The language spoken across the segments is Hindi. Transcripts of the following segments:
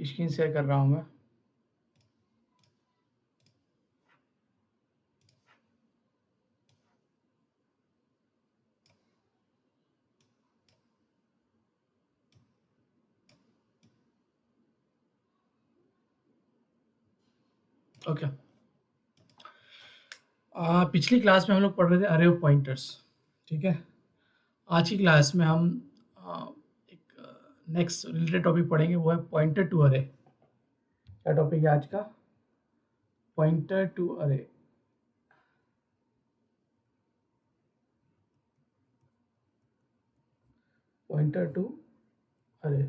स्क्रीन शेयर कर रहा हूँ मैं। ओके। पिछली क्लास में हम लोग पढ़ रहे थे अरे ऑफ पॉइंटर्स, ठीक है। आज की क्लास में हम एक नेक्स्ट रिलेटेड टॉपिक पढ़ेंगे, वो है पॉइंटर टू अरे। क्या टॉपिक है आज का? पॉइंटर टू अरे। पॉइंटर टू अरे।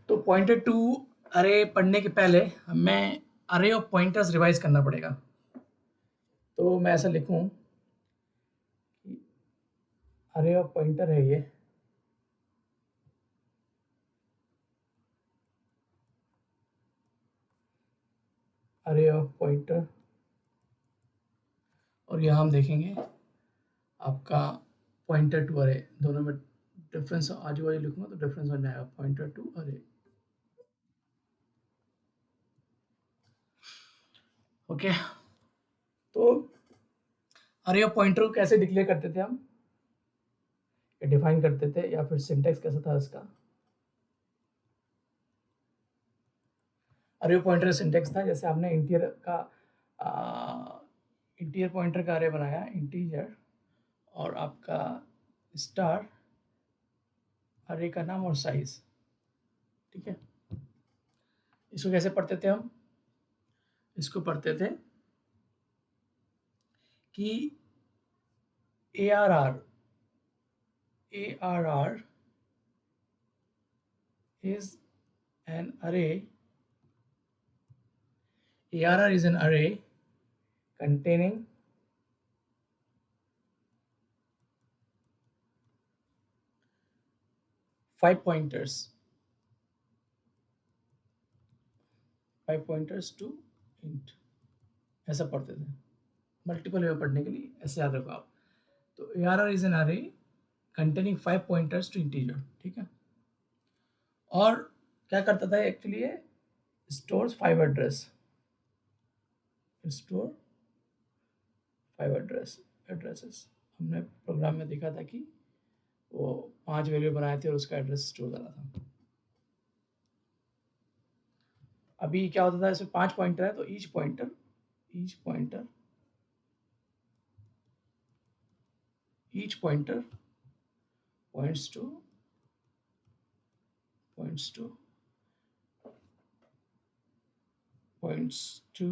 तो पॉइंटर टू अरे पढ़ने के पहले हमें अरे ऑफ पॉइंटर्स रिवाइज करना पड़ेगा। तो मैं ऐसा लिखूं कि अरे ऑफ पॉइंटर है ये, अरे ऑफ पॉइंटर, और यहाँ हम देखेंगे आपका पॉइंटर टू अरे, दोनों में डिफरेंस आजू बाजू लिखूंगा तो डिफरेंस हो जाएगा। पॉइंटर टू अरे, ओके। तो अरे ऑफ पॉइंटर को कैसे डिक्लेयर करते थे हम, डिफाइन करते थे, या फिर सिंटेक्स कैसा था इसका? अरे पॉइंटर सिंटेक्स था, जैसे आपने इंटीजर का इंटीजर पॉइंटर का अरे बनाया, इंटीजर, और आपका स्टार अरे का नाम और साइज, ठीक है। इसको कैसे पढ़ते थे हम? इसको पढ़ते थे कि ARR is an array. ARR is an array containing five pointers to int। ऐसा पढ़ते थे। मल्टीपल वे पढ़ने के लिए ऐसे याद रखो आप। तो ARR is an array containing 5 pointers to integer, ठीक है। और क्या करता था एक्चुअली ये? Stores 5 address, store 5 addresses. हमने प्रोग्राम में देखा था कि वो 5 वैल्यू बनाए थे और उसका एड्रेस स्टोर करा था। अभी क्या होता था, इसमें 5 पॉइंटर है तो each pointer points to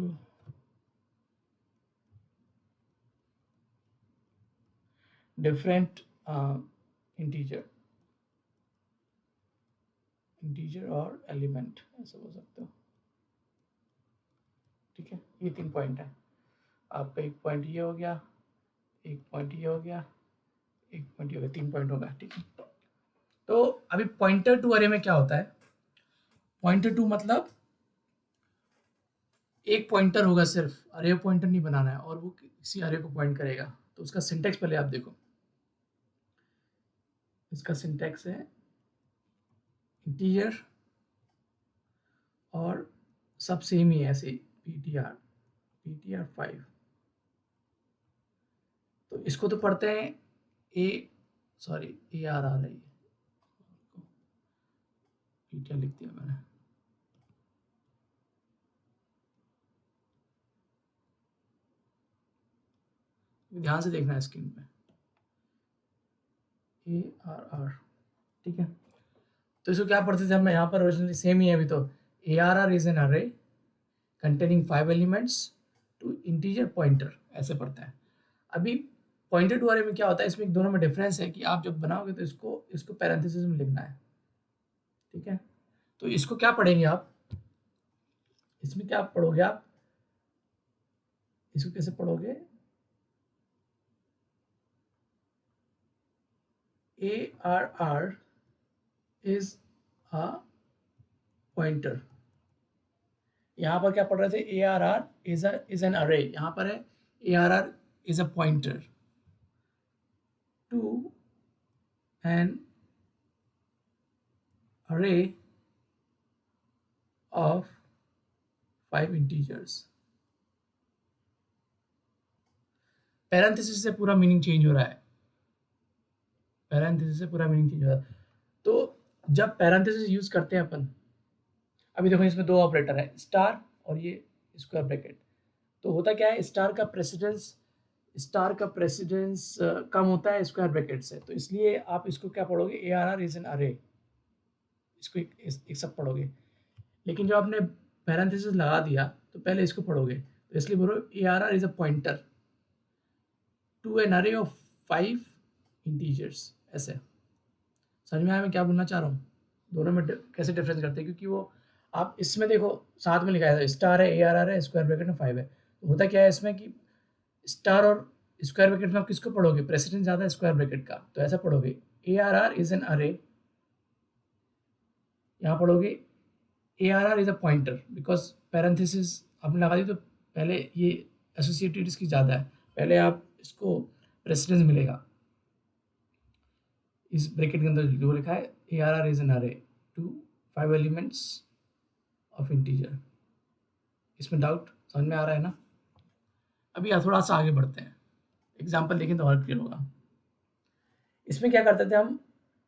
different integer और एलिमेंट, ऐसा बोल सकते हो, ठीक है। ये 3 पॉइंट है। आपका एक पॉइंट ये हो गया, एक पॉइंट ये हो गया, एक पॉइंट ये हो गया, 3 पॉइंट हो गया, ठीक है। तो अभी पॉइंटर टू अरे में क्या होता है? पॉइंटर टू मतलब एक पॉइंटर होगा सिर्फ, अरे पॉइंटर नहीं बनाना है, और वो किसी अरे को पॉइंट करेगा। तो उसका सिंटेक्स पहले आप देखो। इसका सिंटेक्स है इंटीजर और सब सेम ही है ऐसे, ptr 5। तो इसको तो पढ़ते हैं ARR है ये, ptr लिख दिया मैंने। ध्यान से देखना है स्क्रीन पे, ARR, ठीक है। तो इसको क्या पढ़ते थे हम? यहाँ पर ओरिजिनली सेम ही है अभी तो। ARR is an array containing 5 elements to integer pointer, ऐसे पढ़ते हैं। अभी पॉइंटर टू अरे में क्या होता है, इसमें दोनों में डिफरेंस है कि आप जब बनाओगे तो इसको पैरेंथेसिस में लिखना है, ठीक है। तो इसको क्या पढ़ेंगे आप? इसमें क्या पढ़ोगे आप? इसको कैसे पढ़ोगे? ARR is a pointer. यहाँ पर क्या पढ़ रहे थे? ARR is an array. यहाँ पर है ARR is a pointer to an array of 5 integers। Parenthesis से पूरा मीनिंग चेंज हो रहा है, पैरेंथेसिस से पूरा मीनिंग चेंज हो रहा है। तो जब पैरेंथेसिस यूज करते हैं अपन, अभी देखो इसमें दो ऑपरेटर है, स्टार और ये स्क्वायर ब्रैकेट। तो होता क्या है, स्टार का प्रेसिडेंस कम होता है स्क्वायर ब्रैकेट से, तो इसलिए आप इसको क्या पढ़ोगे, A R R is an array, इसको एक सब पढ़ोगे। लेकिन जब आपने पैरेंथेसिस लगा दिया तो पहले इसको पढ़ोगे, तो इसलिए बोलो A R R is a pointer to an array of 5 integers. ऐसे समझ में आया मैं क्या बोलना चाह रहा हूँ, दोनों में कैसे डिफरेंस करते हैं। क्योंकि वो आप इसमें देखो साथ में लिखा है स्टार है, ए आर आर है, स्क्वायर ब्रैकेट में 5 है। तो होता क्या है इसमें कि स्टार और स्क्वायर ब्रैकेट में आप किसको पढ़ोगे, प्रेसिडेंस ज़्यादा है स्क्वायर ब्रैकेट का, तो ऐसा पढ़ोगे A R R is an array. यहाँ पढ़ोगे A R R is a pointer, because parenthesis आपने लगा दी तो पहले ये एसोसिएटेड इसकी ज़्यादा है, पहले आप इसको प्रेसिडेंस मिलेगा। इस ब्रैकेट के अंदर जो लिखा है A R R is an array to 5 elements of integer. इसमें डाउट समझ में आ रहा है ना। अभी थोड़ा सा आगे बढ़ते हैं, एग्जाम्पल देखें तो और क्लियर होगा। इसमें क्या करते थे हम,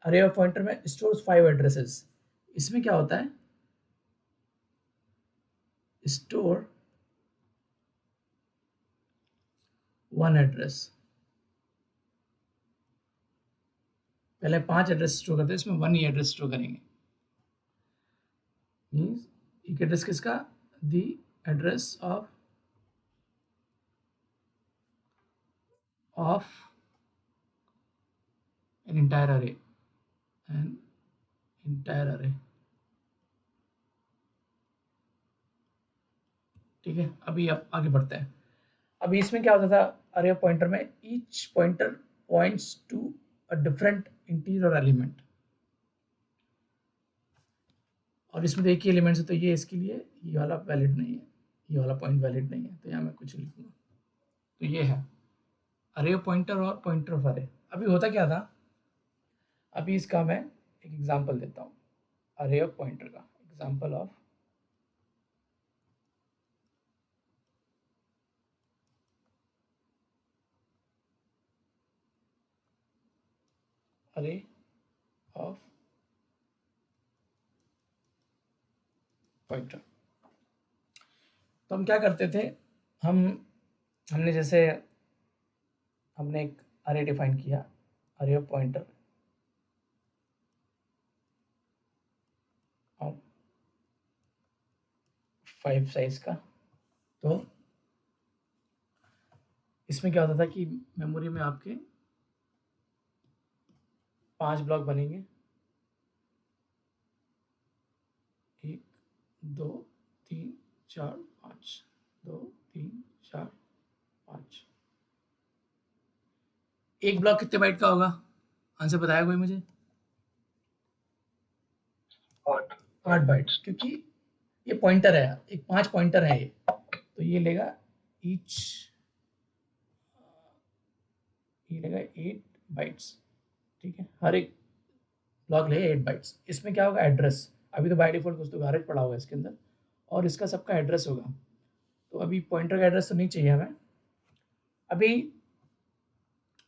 अरे ऑफ पॉइंटर में स्टोर्स 5 एड्रेसेस। इसमें क्या होता है, स्टोर 1 एड्रेस। पहले 5 एड्रेस स्टोर करते हैं, इसमें 1 ही एड्रेस स्टोर करेंगे। मीन्स एक एड्रेस किसका, the address of an entire array, an entire array। ठीक है, अभी आप आगे बढ़ते हैं। अभी इसमें क्या होता था, अरे पॉइंटर में each pointer points to a different integer element, और इसमें एक ही एलिमेंट है, तो ये इसके लिए ये वाला वैलिड नहीं है, ये वाला पॉइंट वैलिड नहीं है, तो यहाँ मैं कुछ लिखूंगा। तो ये है अरे पॉइंटर और पॉइंटर ऑफ अरे। अभी होता क्या था, अभी इसका मैं एक एग्जांपल देता हूँ, अरे ऑफ पॉइंटर का एग्जांपल ऑफ अरे ऑफ पॉइंटर। तो हम क्या करते थे, हमने जैसे हमने एक अरे डिफाइन किया, अरे ऑफ पॉइंटर ऑफ 5 साइज का। तो इसमें क्या होता था कि मेमोरी में आपके 5 ब्लॉक बनेंगे, 1 2 3 4 5, 2 3 4 5। एक ब्लॉक कितने बाइट का होगा, आंसर बताया कोई मुझे, 8 बाइट्स, क्योंकि ये पॉइंटर है, एक 5 पॉइंटर है ये, तो ये लेगा ईच, ये लेगा 8 बाइट्स। ठीक है, हर एक ब्लॉक लेगा 8 बाइट्स। इसमें क्या होगा, एड्रेस, अभी तो बाय डिफॉल्ट कुछ तो गारज पड़ा होगा इसके अंदर, और इसका सबका एड्रेस होगा। तो अभी पॉइंटर का एड्रेस तो नहीं चाहिए हमें। अभी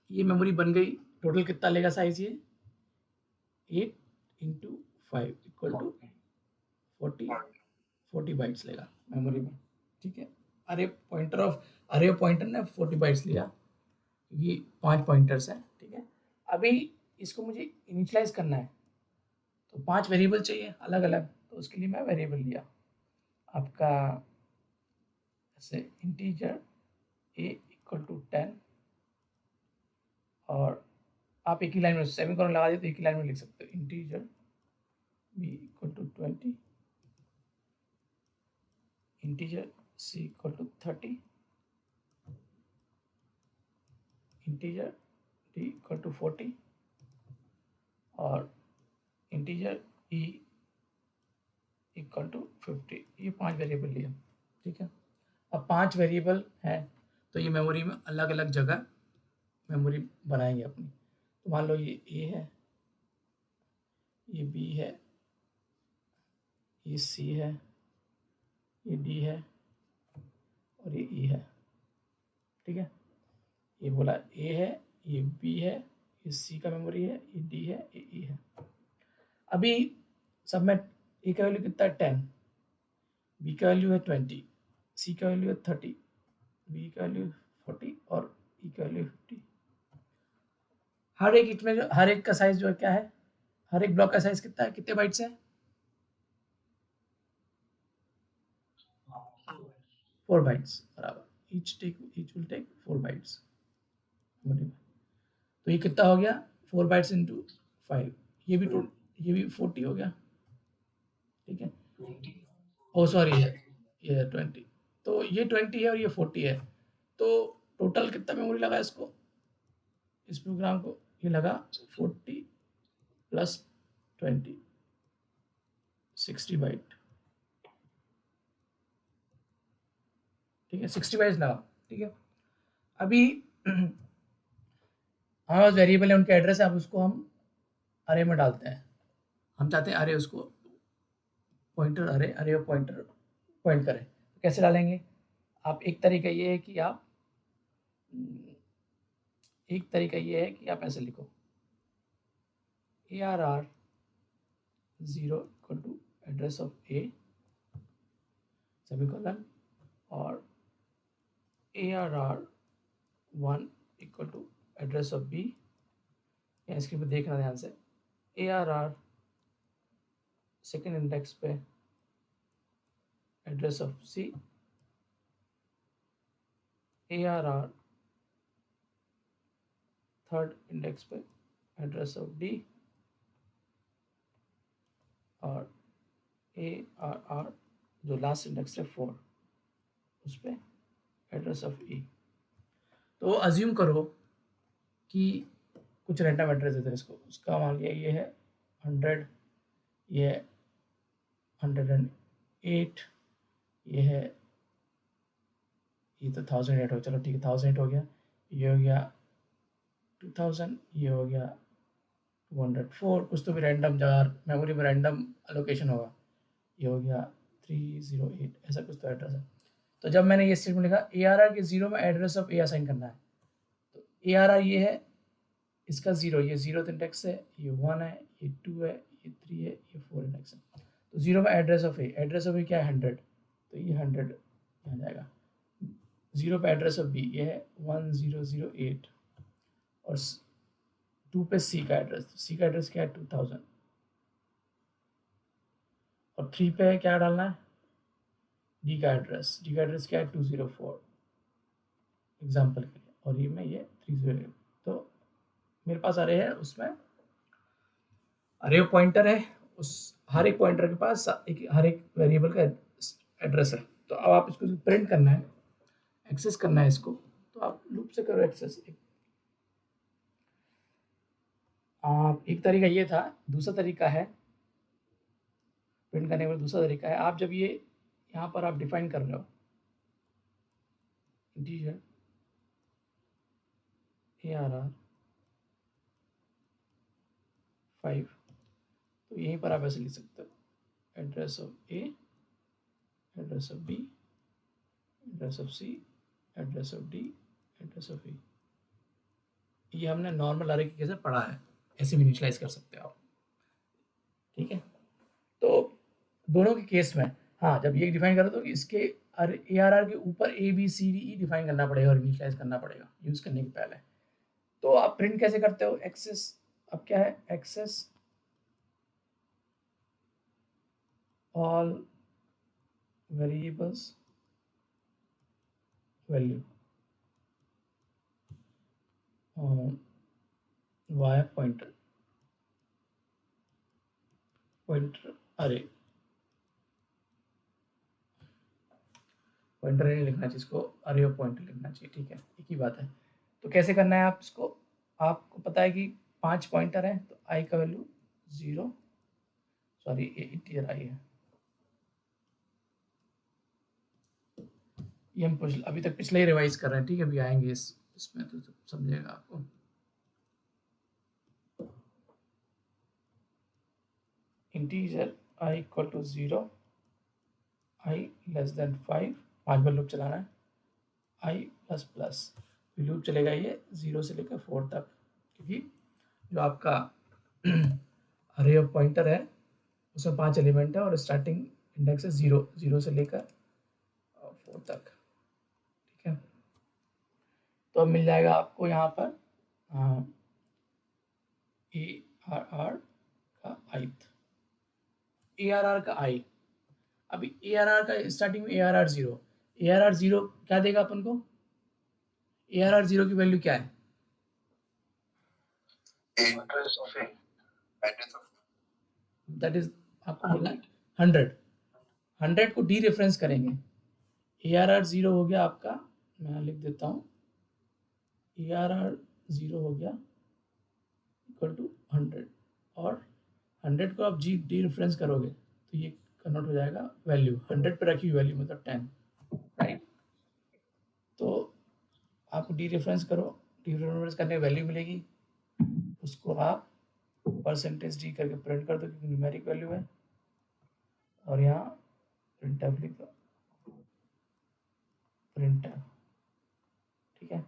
ये मेमोरी बन गई, टोटल कितना लेगा साइज ये, 8 इंटू 5 इक्वल टू 40 बाइट्स लेगा मेमोरी में। ठीक है, अरे पॉइंटर ने 40 बाइट्स लिया, ये 5 पॉइंटर्स हैं। ठीक है, अभी इसको मुझे इनिशियलाइज करना है, तो 5 वेरिएबल चाहिए अलग अलग, तो उसके लिए मैं वेरिएबल लिया आपका ऐसे इंटीजर a इक्वल टू 10, और आप एक ही लाइन में सेमीकोलन लगा दिए तो एक ही लाइन में लिख सकते हो, integer b equal to 20, integer c equal to 30, integer d equal to 40, और इंटीजर e इक्वल टू 50। ये 5 वेरिएबल लिया। ठीक है, अब 5 वेरिएबल हैं, तो ये मेमोरी में अलग अलग जगह मेमोरी बनाएंगे अपनी। तो मान लो ये ए है, ये बी है, ये सी है, ये डी है और ये ई है। ठीक है, ये बोला ए है, ये बी है, ये सी का मेमोरी है, ये डी है, ये ई है। अभी सब में ए का वैल्यू कितना है 10, बी का वैल्यू है 20, सी का वैल्यू है 30, बी का वैल्यू 40 और ई का वैल्यू 50। हर एक इसमें जो हर एक का साइज जो है क्या है, हर एक ब्लॉक का साइज कितना है, कितने बाइट्स है? 4 बाइट्स बराबर। Each will take 4 bytes. तो ये कितना हो गया, 4 बाइट्स इंटू 5, ये भी 40 हो गया। ठीक है, ओ सॉरी ये 20, तो ये 20 है और ये 40 है, तो टोटल कितना मेमोरी लगा इसको, इस प्रोग्राम को? ये लगा 40 प्लस 20, 60 बाइट। ठीक है, 60 बाइट्स लगा। ठीक है, अभी हमारे पास वेरिएबल है, उनके एड्रेस है, अब उसको हम अरे में डालते हैं। हम चाहते हैं अरे उसको पॉइंटर अरे और पॉइंटर पॉइंट करें, तो कैसे डालेंगे? आप एक तरीका ये है कि आप ऐसे लिखो ARR 0 equal to address of A semicolon और ARR 1 equal to address of B. यहाँ स्क्रीन पर देखना ध्यान से, ARR सेकेंड इंडेक्स पे address of C, ARR third index पे एड्रेस ऑफ डी और ARR जो लास्ट इंडेक्स है 4 उस पर एड्रेस ऑफ ई। तो अज्यूम करो कि कुछ रैंडम एड्रेस देते हैं इसको, उसका मान लिया ये है 100, ये है 108, ये है, ये तो 1008 हो, चलो ठीक है 1008 हो गया, ये हो गया 2000, ये हो गया 204, कुछ तो भी रैंडम जगह मेमोरी में रैंडम एलोकेशन होगा, ये हो गया 308, ऐसा कुछ तो एड्रेस है। तो जब मैंने ये स्टेटमेंट लिखा ARR के 0 में एड्रेस ऑफ ए असाइन करना है, तो ARR ये है, इसका 0, ये 0th इंडेक्स है, ये 1 है, ये 2 है, ये 3 है, ये 4 इंडेक्स है। तो 0 में एड्रेस ऑफ ए क्या है 100, तो ये 100 यहाँ जाएगा। 0 पे एड्रेस ऑफ बी ये है 1008 और 2 पे सी का एड्रेस, तो सी का एड्रेस क्या है 2000 और 3 पे क्या डालना है डी का एड्रेस क्या है 204 एग्जाम्पल के लिए, और ये में ये 308। तो मेरे पास अरे है, उसमें अरे पॉइंटर है, उस हर एक पॉइंटर के पास हर एक वेरिएबल का एड्रेस है। तो अब आप इसको प्रिंट करना है, एक्सेस करना है इसको, तो आप लूप से करो एक्सेस। एक तरीका ये था, दूसरा तरीका है प्रिंट करने का, दूसरा तरीका है आप जब ये यहाँ पर आप डिफाइन कर रहे हो इंटीजर ARR 5, तो यहीं पर आप ऐसे लिख सकते हो address of A, address of B, address of C, address of D, address of E. ये हमने नॉर्मल अरे के कैसे पढ़ा है, ऐसे भी इनिशियलाइज कर सकते हो आप। ठीक है, तो दोनों के केस में हाँ, जब ये डिफाइन करो तो इसके ARR के ऊपर ABCDE डिफाइन करना पड़ेगा और इनिशियलाइज करना पड़ेगा यूज करने के पहले। तो आप प्रिंट कैसे करते हो एक्सेस, अब क्या है access all variables value via pointer array pointer नहीं लिखना चाहिए इसको, अरे और पॉइंटर लिखना चाहिए। ठीक है, एक ही बात है। तो कैसे करना है आप इसको, आपको पता है कि 5 पॉइंटर है, तो आई का वैल्यू 0, सॉरी ये इंटीजर आई है, ये हम अभी तक पिछले ही रिवाइज कर रहे हैं। ठीक है, अभी आएंगे इसमें तो समझेगा आपको। Integer i equal to 0, i less than 5, 5 बार लूप चलाना है, i प्लस प्लस, लूप चलेगा ये 0 से लेकर 4 तक, क्योंकि जो आपका अरे ऑफ पॉइंटर है उसमें 5 एलिमेंट है और स्टार्टिंग इंडेक्स है 0, 0 से लेकर 4 तक, ठीक है। तो अब मिल जाएगा आपको यहाँ पर ए आर आर का ith, ए आर आर का आई। अभी ए आर आर का स्टार्टिंग में A R R 0, A R R 0 क्या देगा अपन को, ए आर आर 0 की वैल्यू क्या है, दैट इज आपको बोला 100, 100 को डी रेफरेंस करेंगे, ए आर आर 0 हो गया आपका, मैं लिख देता हूँ, ए आर आर 0 हो गया इक्वल टू 100, और 100 को आप जी डी रेफरेंस करोगे तो ये कन्वर्ट हो जाएगा वैल्यू, 100 पे रखी हुई वैल्यू मतलब 10, राइट। तो आप डी रेफरेंस करो, डी रेफरेंस करने की वैल्यू मिलेगी, उसको आप परसेंटेज डी करके प्रिंट कर दो क्योंकि न्यूमेरिक वैल्यू है, और यहाँ प्रिंटफ लिख दो, प्रिंटफ, ठीक है।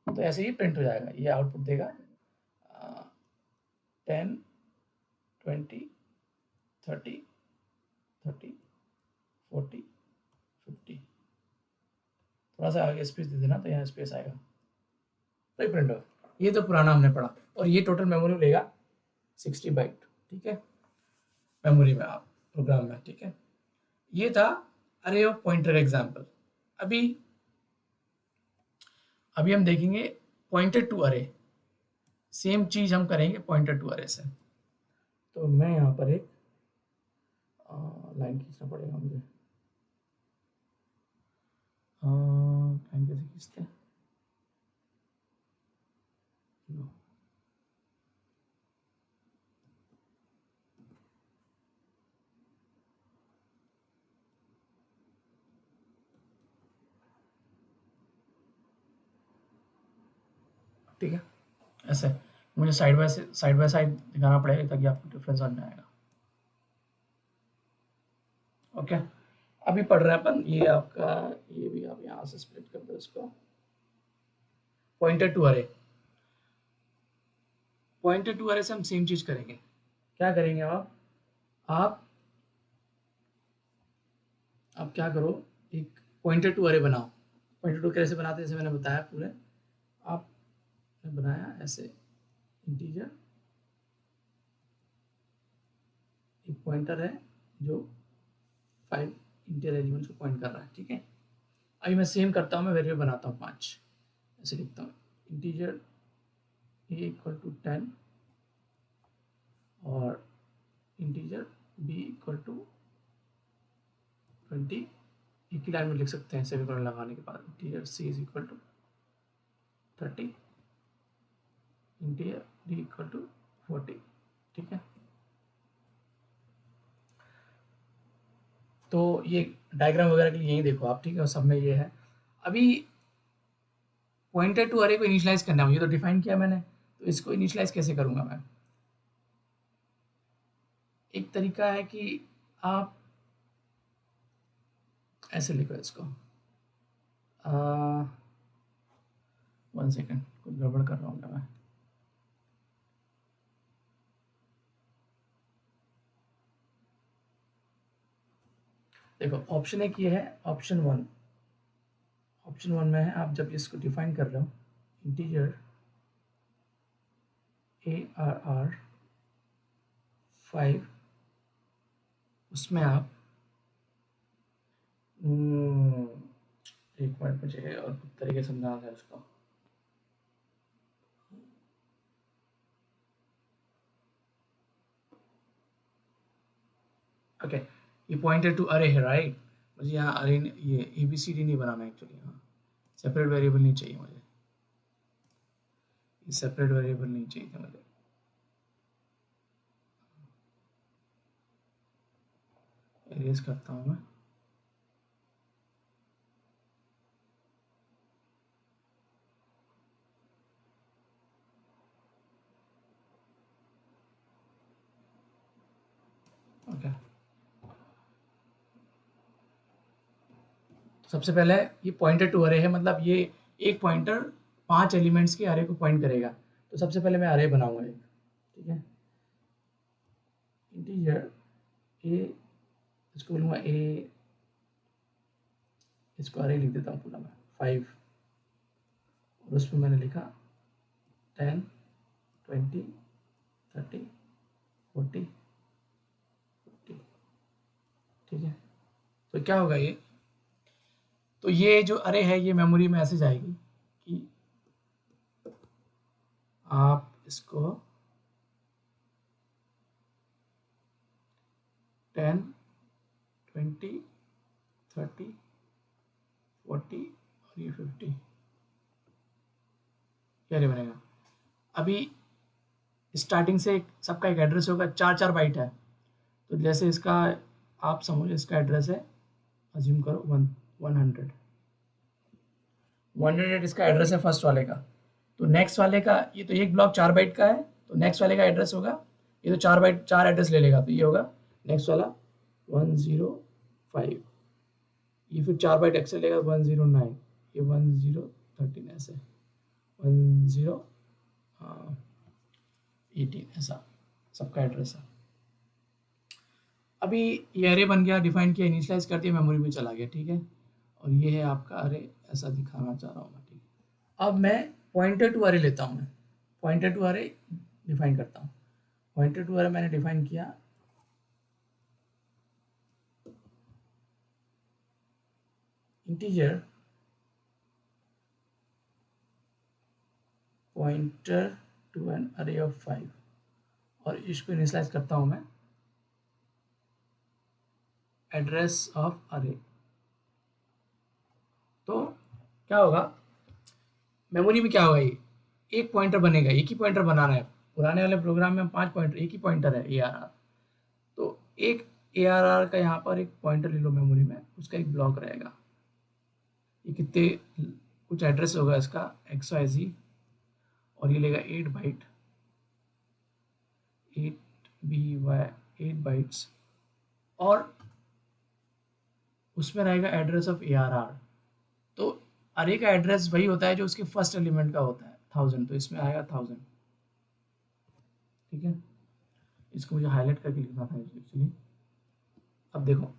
तो ऐसे ही प्रिंट हो जाएगा, ये आउटपुट देगा 10 20 30 30 40 50, थोड़ा सा आगे स्पेस दे देना तो यहाँ स्पेस आएगा, तो ये प्रिंट होगा। ये तो पुराना हमने पढ़ा, और ये टोटल मेमोरी लेगा 60 बाइट, ठीक है, मेमोरी में आप प्रोग्राम में, ठीक है। ये था अरे ऑफ पॉइंटर एग्जाम्पल। अभी अभी हम देखेंगे पॉइंटर टू अरे, सेम चीज हम करेंगे पॉइंटर टू अरे से। तो मैं यहाँ पर एक लाइन खींचना पड़ेगा मुझे, लाइन कैसे खींचते हैं, ठीक है। ऐसे मुझे साइड बाय साइड दिखाना पड़ेगा ताकि आपको डिफरेंस समझ में आएगा, ओके। अभी पढ़ रहे हैं अपन, ये आपका, ये भी आप यहाँ से स्प्लिट कर दो इसको, पॉइंटर टू अरे, पॉइंटर टू अरे से हम सेम चीज करेंगे। क्या करेंगे आप आप क्या करो, एक पॉइंटर टू अरे बनाओ। पॉइंटर टू कैसे बनाते हैं जैसे मैंने बताया पूरे, आपने बनाया ऐसे इंटीजर, एक पॉइंटर है जो 5 इंटीजर एलिमेंट्स को पॉइंट कर रहा है, ठीक है। अभी मैं सेम करता हूँ, मैं वेरिएबल बनाता हूँ 5, ऐसे लिखता हूँ इंटीजर ए इक्वल टू 10 और इंटीजर बी इक्वल टू 20, एक ही लाइन में लिख सकते हैं सेमीकोलन लगाने के बाद, integer C is equal to 30, integer D equal to 40, ठीक है। तो ये डायग्राम वगैरह के लिए यही देखो आप, ठीक है, और सब में ये है। अभी पॉइंटर टू अरे को इनिशियलाइज करना है, ये तो डिफाइन किया मैंने, तो इसको इनिशियलाइज कैसे करूंगा मैं, एक तरीका है कि आप ऐसे लिखो इसको, 1 सेकेंड, कुछ गड़बड़ कर रहा हूँ मैं, देखो ऑप्शन एक ये है, ऑप्शन वन में है, आप जब इसको डिफाइन कर रहे हो इंटीजर ए आर आर 5, उसमें आप एक मिनट मुझे और कुछ तरीके समझाना था इसको, ओके। ये पॉइंटेड टू अरे है, राइट। मुझे यहाँ अरे ये ABCD नहीं बनाना एक्चुअली, यहाँ सेपरेट वेरिएबल नहीं चाहिए मुझे, ये सेपरेट वेरिएबल नहीं चाहिए था मुझे, इरेज करता हूँ मैं, सबसे पहले ये पॉइंटर टू अरे है, मतलब ये एक पॉइंटर 5 एलिमेंट्स के अरे को पॉइंट करेगा। तो सबसे पहले मैं अरे बनाऊंगा एक, ठीक है, इंटीजर ए, इसको बोलूँगा ए, इसको अरे लिख देता हूँ पूरा मैं 5, और उसमें मैंने लिखा 10 20 30 40 50, ठीक है। तो क्या होगा ये, तो ये जो अरे है ये मेमोरी में ऐसे जाएगी कि आप इसको 10 20 30 40 और ये 50 क्या अरे बनेगा। अभी स्टार्टिंग से सबका एक एड्रेस होगा, 4 बाइट है, तो जैसे इसका आप समझो इसका एड्रेस है, अज्यूम करो 100 इसका एड्रेस है फर्स्ट वाले का। तो नेक्स्ट वाले का, ये तो एक ब्लॉक 4 बाइट का है, तो नेक्स्ट वाले का एड्रेस होगा, ये तो 4 बाइट 4 एड्रेस ले लेगा, तो ये होगा नेक्स्ट वाला 105, ये फिर 4 बाइट एक्स्ट्रा लेगा 109, ये 1013 ऐसे 1018 ऐसा सबका एड्रेस है। अभी ये अरे बन गया, डिफाइन किया, इनिशियलाइज कर दिया, मेमोरी में चला गया, ठीक है। और ये है आपका अरे, ऐसा दिखाना चाह रहा हूँ मैं, ठीक है। अब मैं पॉइंटर टू अरे लेता हूँ, मैं पॉइंटर टू अरे डिफाइन करता हूँ। पॉइंटर टू अरे मैंने डिफाइन किया, integer pointer to an array of 5, और इसको इनिशियलाइज करता हूँ मैं एड्रेस ऑफ अरे। तो क्या होगा मेमोरी में, क्या होगा, ये एक पॉइंटर बनेगा, एक ही पॉइंटर बनाना है। पुराने वाले प्रोग्राम में हम 5 पॉइंटर, एक ही पॉइंटर है ARR, तो एक ARR का यहाँ पर एक पॉइंटर ले लो मेमोरी में, उसका एक ब्लॉक रहेगा, ये कितने कुछ एड्रेस होगा इसका XYZ, और ये लेगा 8 बाइट 8BY 8 बाइट्स, और उसमें रहेगा एड्रेस ऑफ ARR। तो अरे का एड्रेस वही होता है जो उसके फर्स्ट एलिमेंट का होता है 1000, तो इसमें आएगा 1000, ठीक है। इसको मुझे हाईलाइट करके लिखना था एक्चुअली। अब देखो,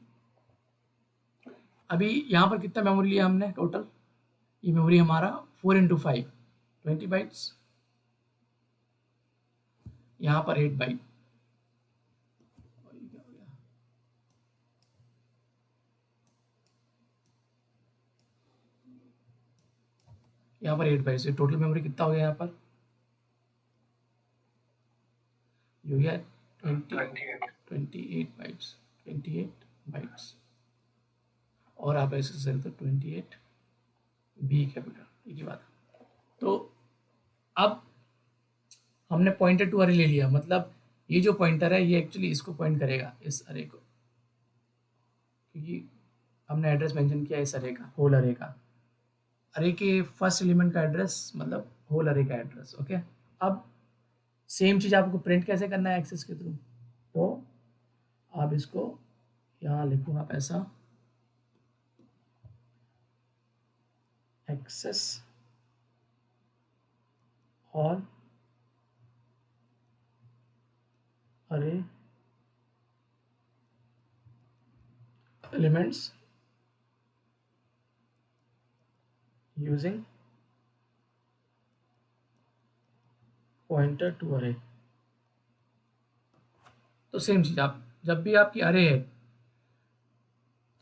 अभी यहाँ पर कितना मेमोरी लिया हमने टोटल, ये मेमोरी हमारा 4 × 5 20 बाइट्स, यहाँ पर 8 बाइट, यहाँ पर 8 बाइट्स, टोटल मेमोरी कितना हो गया यहाँ पर, ये हो गया 28 बाइट्स 28 बाइट्स, और आप ऐसे से तो 28 बी कैपिटल, एक ही बात। तो अब हमने पॉइंटर टू अरे ले लिया, मतलब ये जो पॉइंटर है ये एक्चुअली इसको पॉइंट करेगा, इस अरे को, क्योंकि हमने एड्रेस मेंशन किया इस अरे का, होल अरे का, अरे के फर्स्ट एलिमेंट का एड्रेस मतलब होल अरे का एड्रेस, ओके। अब सेम चीज़ आपको प्रिंट कैसे करना है एक्सेस के थ्रू, तो आप इसको यहाँ लिखो आप ऐसा, एक्सेस और अरे एलिमेंट्स यूजिंग पॉइंटर टू अरे। तो सेम चीज़, आप जब भी आपकी अरे है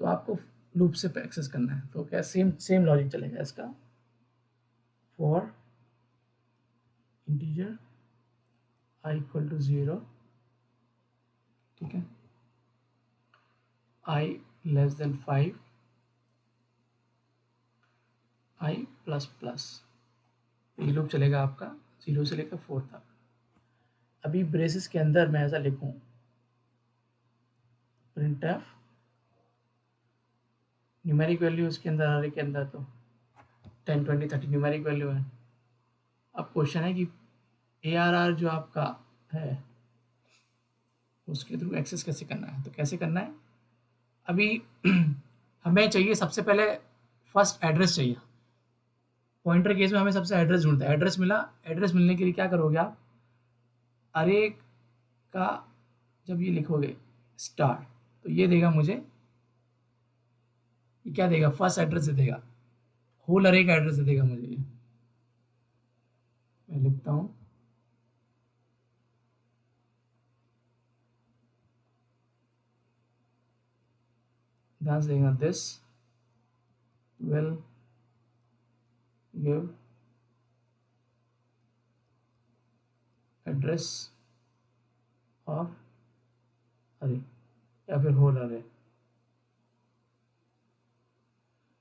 तो आपको लूप से एक्सेस करना है, तो क्या सेम लॉजिक चलेगा इसका, फॉर इंटीजर i = 0, ठीक है, i <5 i++, ये लूप चलेगा आपका 0 से लेकर 4 तक। अभी ब्रेसेस के अंदर मैं ऐसा लिखूं, printf न्यूमेरिक वैल्यू उसके अंदर अरे के अंदर तो 10 20 30 न्यूमेरिक वैल्यू है। अब क्वेश्चन है कि ARR जो आपका है उसके थ्रू एक्सेस कैसे करना है, तो कैसे करना है, अभी हमें चाहिए सबसे पहले फर्स्ट एड्रेस चाहिए। पॉइंटर केस में हमें सबसे एड्रेस ढूंढता है। एड्रेस मिला, एड्रेस मिलने के लिए क्या करोगे आप, अरे का जब ये लिखोगे स्टार, तो ये देगा मुझे, ये क्या देगा, फर्स्ट एड्रेस दे देगा, होल अरे का एड्रेस दे देगा मुझे ये। मैं लिखता हूँ, ध्यान से देखना, this will give address of अरे या फिर होल अरे,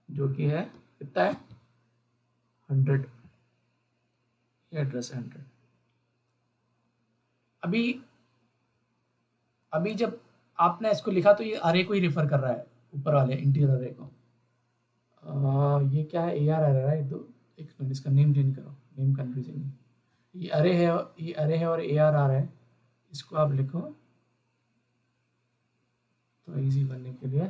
जो कि है कितना है 100, ये एड्रेस है 100। अभी अभी जब आपने इसको लिखा तो ये अरे को ही रेफर कर रहा है, ऊपर वाले इंटीरियर अरे को। ये क्या है, ए आर आ रहा है, तो एक मिनट इसका नेम चेंज करो, नेम कंफ्यूजिंग है। ये अरे है, ये अरे है और ए आर आ रहा है, इसको आप लिखो तो इजी बनने के लिए।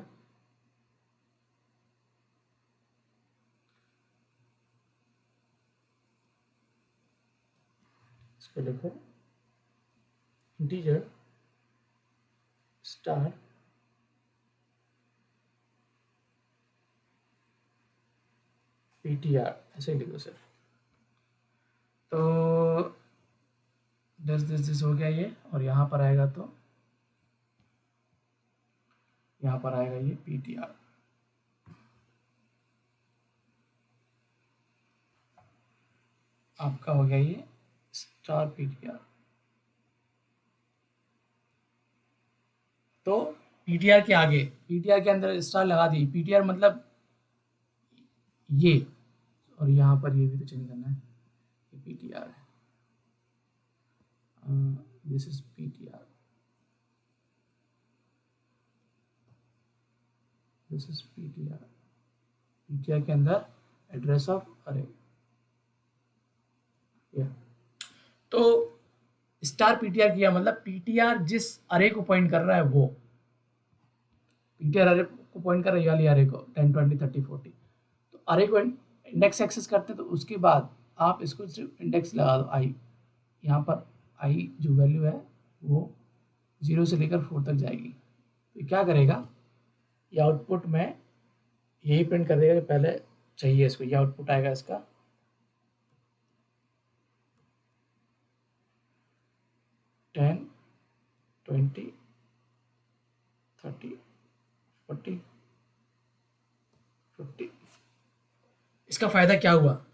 इसको लिखो इंटीजर स्टार पीटीआर, ऐसे ही लिखो सर। तो दिस हो गया ये, और यहाँ पर आएगा तो यहाँ पर आएगा ये पीटीआर। आपका हो गया ये स्टार पीटीआर। तो पीटीआर के आगे, पीटीआर के अंदर स्टार लगा दी, पीटीआर मतलब ये, और यहाँ पर ये भी तो चेंज करना है, ये पीटीआर है, this is PTR, this is PTR. PTR के अंदर एड्रेस ऑफ अरे, तो स्टार पीटीआर किया मतलब पीटीआर जिस अरे को पॉइंट कर रहा है वो, पीटीआर अरे को पॉइंट कर रहा है वाली अरे को 10 20 30 40, तो अरे को इंडेक्स एक्सेस करते हैं, तो उसके बाद आप इसको सिर्फ इंडेक्स लगा दो आई, यहाँ पर आई जो वैल्यू है वो 0 से लेकर 4 तक जाएगी। तो क्या करेगा, ये आउटपुट में यही प्रिंट कर देगा कि पहले चाहिए इसको, ये आउटपुट आएगा इसका 10 20 30 40 50। इसका फायदा क्या हुआ,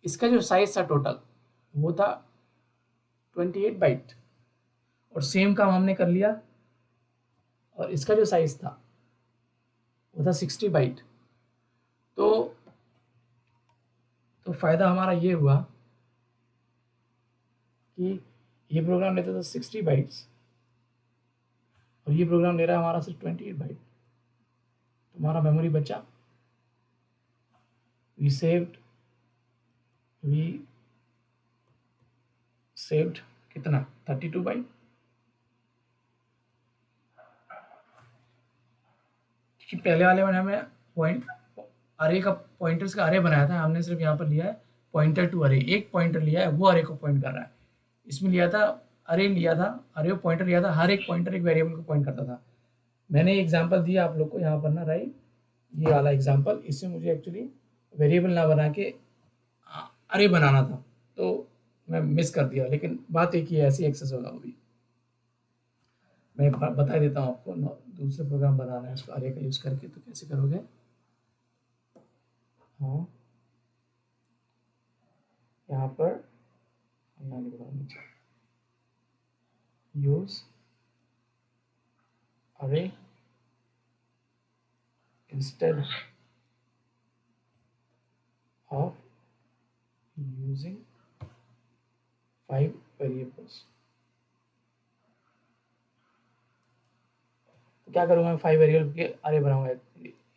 इसका जो साइज था टोटल वो था 28 बाइट, और सेम काम हमने कर लिया, और इसका जो साइज था वो था 60 बाइट। तो फायदा हमारा ये हुआ कि ये प्रोग्राम लेता था 60 बाइट्स, और ये प्रोग्राम ले रहा है हमारा सिर्फ 28 बाइट, तो हमारा मेमोरी बचा, we saved कितना 32 बाइट। क्योंकि पहले वाले में हमें पॉइंट अरे का पॉइंटर्स का अरे बनाया था, हमने सिर्फ यहाँ पर लिया है पॉइंटर टू अरे, एक पॉइंटर लिया है वो अरे को पॉइंट कर रहा है। इसमें लिया था अरे, लिया था अरे को पॉइंटर लिया था, हर एक पॉइंटर एक वेरिएबल को पॉइंट करता था। मैंने एग्जांपल दिया आप लोग को यहाँ पर ना, राइट, ये वाला एग्जांपल, इससे मुझे एक्चुअली वेरिएबल ना बना के अरे बनाना था, तो मैं मिस कर दिया, लेकिन बात एक ही है, ऐसी एक्सेस होगा वो भी। मैं बता देता हूँ आपको, दूसरे प्रोग्राम बनाना है उसको अरे का यूज़ करके, तो कैसे करोगे। हाँ, यहाँ पर यहाँ लिख रहा हूँ नीचे, यूज अरे इंस्टेड ऑफ यूजिंग 5 वेरिएबल्स। तो क्या करूँगा, मैं 5 वेरिएबल के अरे बनाऊंगा,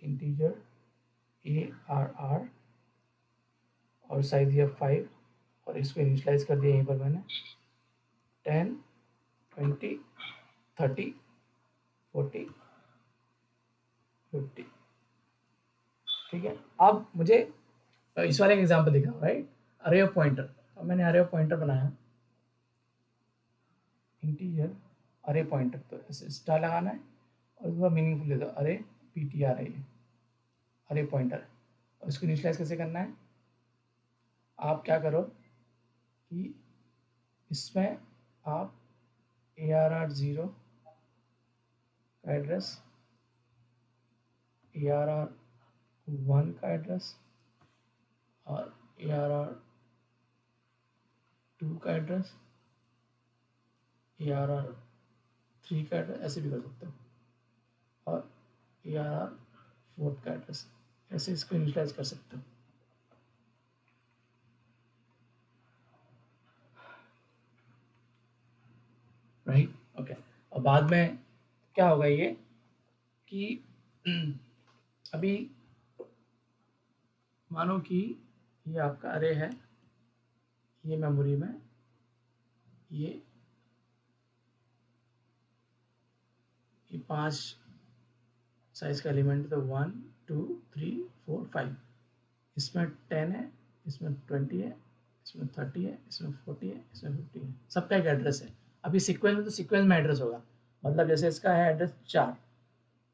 इंटीजर ARR और साइज दिया 5, और इसको इनिशियलाइज कर दिया यहीं पर मैंने 10 20 30 40 50। ठीक है। अब मुझे इस वाले एग्जांपल दिखा, राइट, अरे ऑफ पॉइंटर। अब मैंने अरे ऑफ पॉइंटर बनाया, इंटीजर अरे पॉइंटर, तो ऐसे स्टार लगाना है और उसके बाद मीनिंगफुल दे दो, अरे पीटीआर है ये अरे पॉइंटर। और इसको इनिशियलाइज कैसे करना है, आप क्या करो कि इसमें आप ARR0 का एड्रेस, ARR1 का एड्रेस और ARR2 का एड्रेस, ARR3 का एड्रेस, ऐसे भी कर सकते हो, और ARR4 का एड्रेस, ऐसे इसको इनिशियलाइज कर सकते हो। Right, okay. और बाद में क्या होगा ये कि अभी मानो कि ये आपका अरे है, ये मेमोरी में ये 5 साइज का एलिमेंट, तो 1 2 3 4 5, इसमें 10 है, इसमें 20 है, इसमें 30 है, इसमें 40 है, इसमें 50 है, सबका एक एड्रेस है। अभी सीक्वेंस में तो सीक्वेंस में एड्रेस होगा, मतलब जैसे इसका है एड्रेस 4,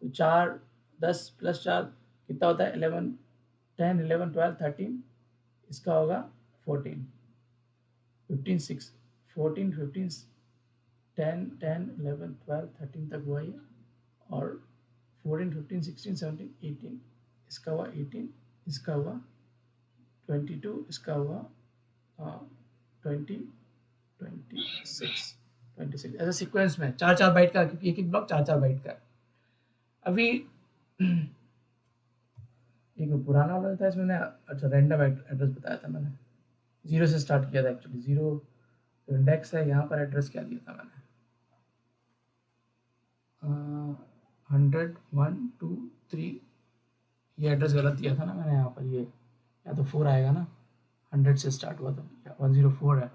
तो 4 10 प्लस 4 कितना होता है 11, 10 11 12 13, इसका होगा 14 15 6 14 15 10 10 11 12 13 तक हुआ ये, और 14 15 16 17 18, इसका हुआ 18, इसका हुआ 22, इसका हुआ 20 26 26, ऐसे सीक्वेंस में 4 4 बाइट का, क्योंकि एक एक ब्लॉक 4 4 बाइट का है। अभी एक पुराना वाला था इसमें, अच्छा रैंडम एड्रेस बताया था मैंने, 0 से स्टार्ट किया था एक्चुअली, 0 इंडेक्स है, यहाँ पर एड्रेस क्या दिया था मैंने, 100 1 2 3, ये एड्रेस गलत दिया था ना मैंने यहाँ पर, ये या तो 4 आएगा ना, 100 से स्टार्ट हुआ था, 104 है,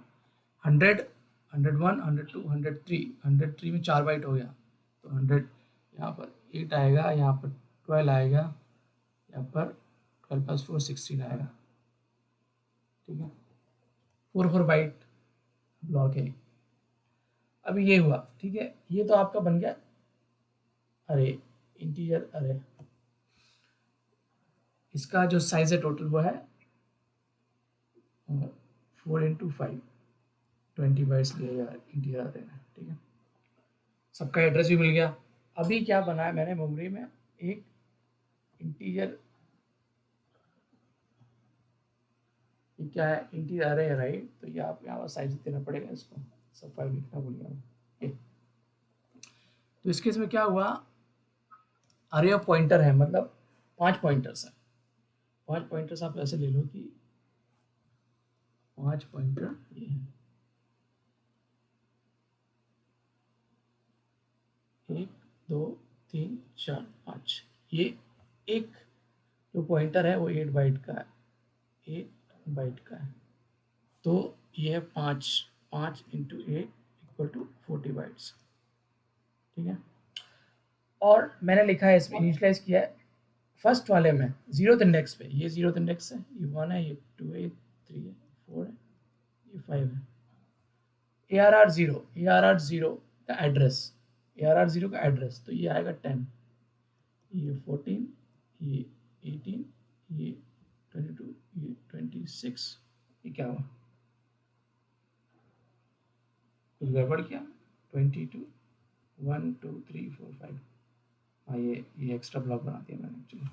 100 101 102 103, 103 में 4 बाइट हो गया, तो 100 यहाँ पर 8 आएगा, यहाँ पर 12 आएगा, यहाँ पर 12 + 4 16 आएगा, ठीक है, 4 बाइट ब्लॉक है। अभी ये हुआ, ठीक है, ये तो आपका बन गया अरे इंटीजर अरे, इसका जो साइज है टोटल वो है 4 × 5 20 बाइट्स लिया गया इंटीजर अरे में, ठीक है, सबका एड्रेस भी मिल गया। अभी क्या बनाया मैंने मेमोरी में, एक इंटीजर, ये क्या है इंटीजर अरे है, राइट, तो ये आप यहाँ पर साइज देना पड़ेगा, इसको सब 5 लिखना भूल गया। तो इस केस में क्या हुआ, अरे ऑफ पॉइंटर है, मतलब 5 पॉइंटर्स है, 5 पॉइंटर्स आप ऐसे ले लो कि 5 पॉइंटर ये है, 1 2 3 4 5, ये एक जो पॉइंटर है वो 8 बाइट का है, 8 बाइट का है, तो ये है 5 5 × 8 = 40 बाइट्स, ठीक है। और मैंने लिखा है इसमें, इनिशियलाइज किया है फर्स्ट वाले में 0th इंडेक्स पे, ये 0th इंडेक्स है, ये 1 है, ये 2 है, 3 है, 4 है, ये 5 है, ARR0 का एड्रेस, ARR0 का एड्रेस, तो ये आएगा 10, ये 14, ये 18, ये 22, ये 26, ये क्या हुआ, कुछ गड़बड़ किया, 22 1 2 3 4 5, हाँ ये एक्स्ट्रा ब्लॉक बना दिया मैंने एक्चुअली।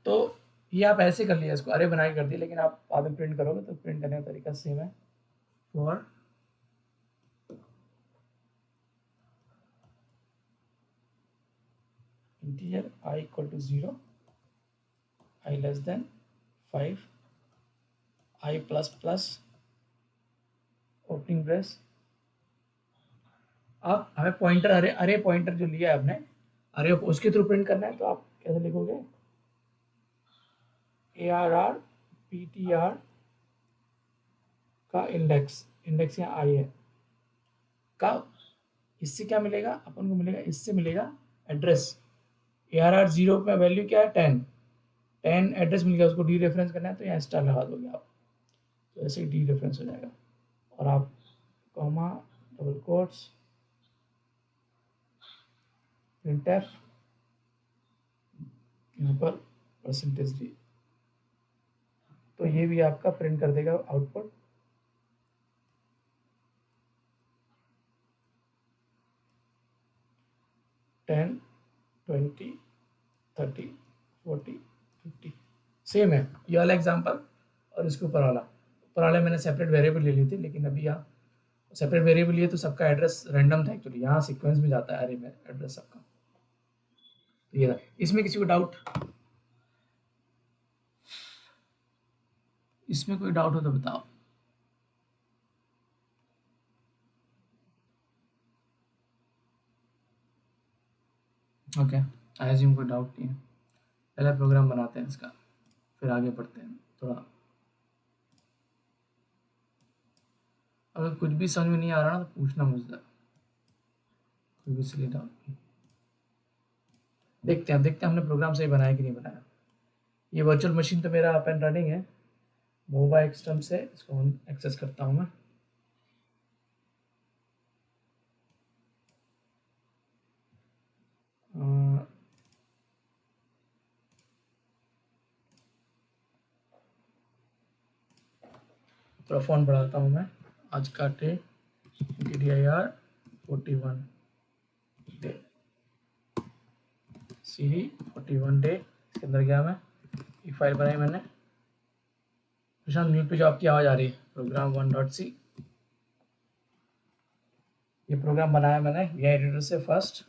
तो ये आप ऐसे कर लिया, इसको अरे बना के कर दिया, लेकिन आप बाद में प्रिंट करोगे तो प्रिंट करने का तरीका सेम है, for integer I = 0, I less than 5, I ++ opening brace. आप हमें पॉइंटर अरे पॉइंटर जो लिया है आपने अरे उसके थ्रू प्रिंट करना है, तो आप कैसे लिखोगे, ARR ptr का इंडेक्स यहाँ आई है का, इससे क्या मिलेगा अपन को, मिलेगा इससे मिलेगा एड्रेस। ARR 0 में वैल्यू क्या है 10 एड्रेस मिल गया, उसको डी रेफरेंस करना है तो यहाँ स्टार लगा दोगे आप, तो ऐसे ही डी रेफरेंस हो जाएगा। और आप कॉमा डबल कोट्स printf यहाँ पर %d, तो ये भी आपका प्रिंट कर देगा आउटपुट। टेन 20 30 40 50 सेम है ये वाला एग्जाम्पल। और इसके ऊपर वाला मैंने सेपरेट वेरिएबल ले ली थी, लेकिन अभी यहाँ सेपरेट वेरिएबल लिए तो सबका एड्रेस रैंडम था एक्चुअली, यहाँ सीक्वेंस में जाता है अरे में एड्रेस सबका। तो ये इसमें किसी को डाउट, इसमें कोई डाउट हो तो बताओ। ओके, आई अज्यूम कोई डाउट नहीं है। पहले प्रोग्राम बनाते हैं इसका, फिर आगे बढ़ते हैं थोड़ा। अगर कुछ भी समझ में नहीं आ रहा ना तो पूछना मुझसे, कोई भी सिली डाउट नहीं। देखते हैं हमने प्रोग्राम सही बनाया कि नहीं बनाया। ये वर्चुअल मशीन तो मेरा अप एंड रनिंग है, मोबाइल सिस्टम से इसको एक्सेस करता हूँ मैं। थोड़ा फ़ोन बढ़ाता हूँ मैं। आज का day DDIR 41 day, CD 41 day. इसके अंदर गया मैं, एक फाइल बनाई मैंने। प्रशांत म्यूट पे जो आपकी आवाज़ आ रही है, प्रोग्राम 1.c, ये प्रोग्राम बनाया मैंने वी एडिटर से फर्स्ट,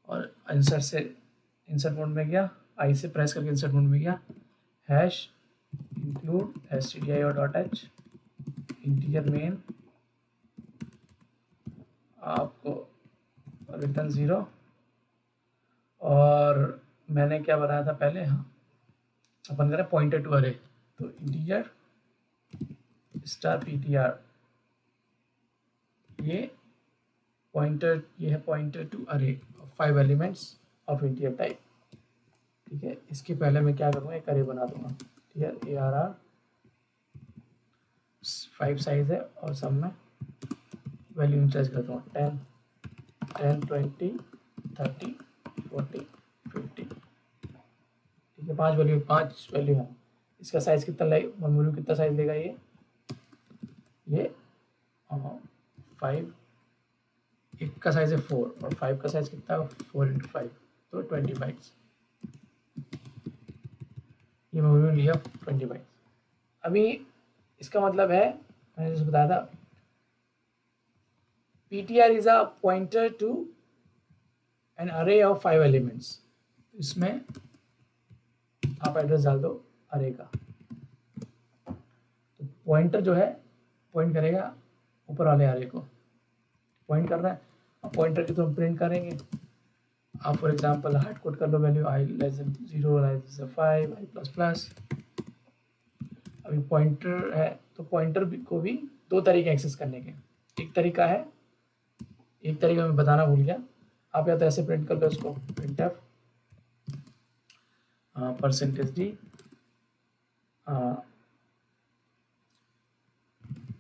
और इंसर्ट मोड में गया, आई से प्रेस करके इंसर्ट मोड में गया, hash include stdio.h integer main, आपको रिटर्न 0। और मैंने क्या बनाया था पहले, हाँ अपन करें पॉइंटर टू अरे, तो इंटीजर स्टार ptr, ये है पॉइंटर टू अरे 5 एलिमेंट्स ऑफ इंटीजर टाइप। ठीक है, इसके पहले मैं क्या करूँगा, एक अरे बना दूंगा। ठीक है, ARR 5 साइज है, और सब में वैल्यू इंचार्ज करता हूँ 10 20 30 40 50। ठीक है, 5 वैल्यू है। इसका साइज कितना मेमोरी कितना साइज लेगा, ये 5, एक का साइज है 4 और 5 का साइज कितना है 4 × 5, तो 20 बाइट्स। ये मेमोरी लिया 20 बाइट्स। अभी इसका मतलब है, मैंने जैसे बताया था, ptr is a pointer to an array of 5 elements. इसमें आप एड्रेस डाल दो अरे का, तो पॉइंटर जो है पॉइंट करेगा ऊपर वाले अरे को, पॉइंट कर रहा है। अब पॉइंटर की तो हम प्रिंट करेंगे। आप फॉर एग्जांपल हार्ड कोड कर low value i <0, i 5, i++। अभी पॉइंटर है तो पॉइंटर को भी 2 तरीके एक्सेस करने के। एक तरीका मैं बताना भूल गया, आप या तो ऐसे प्रिंट कर लो इसको, printf %d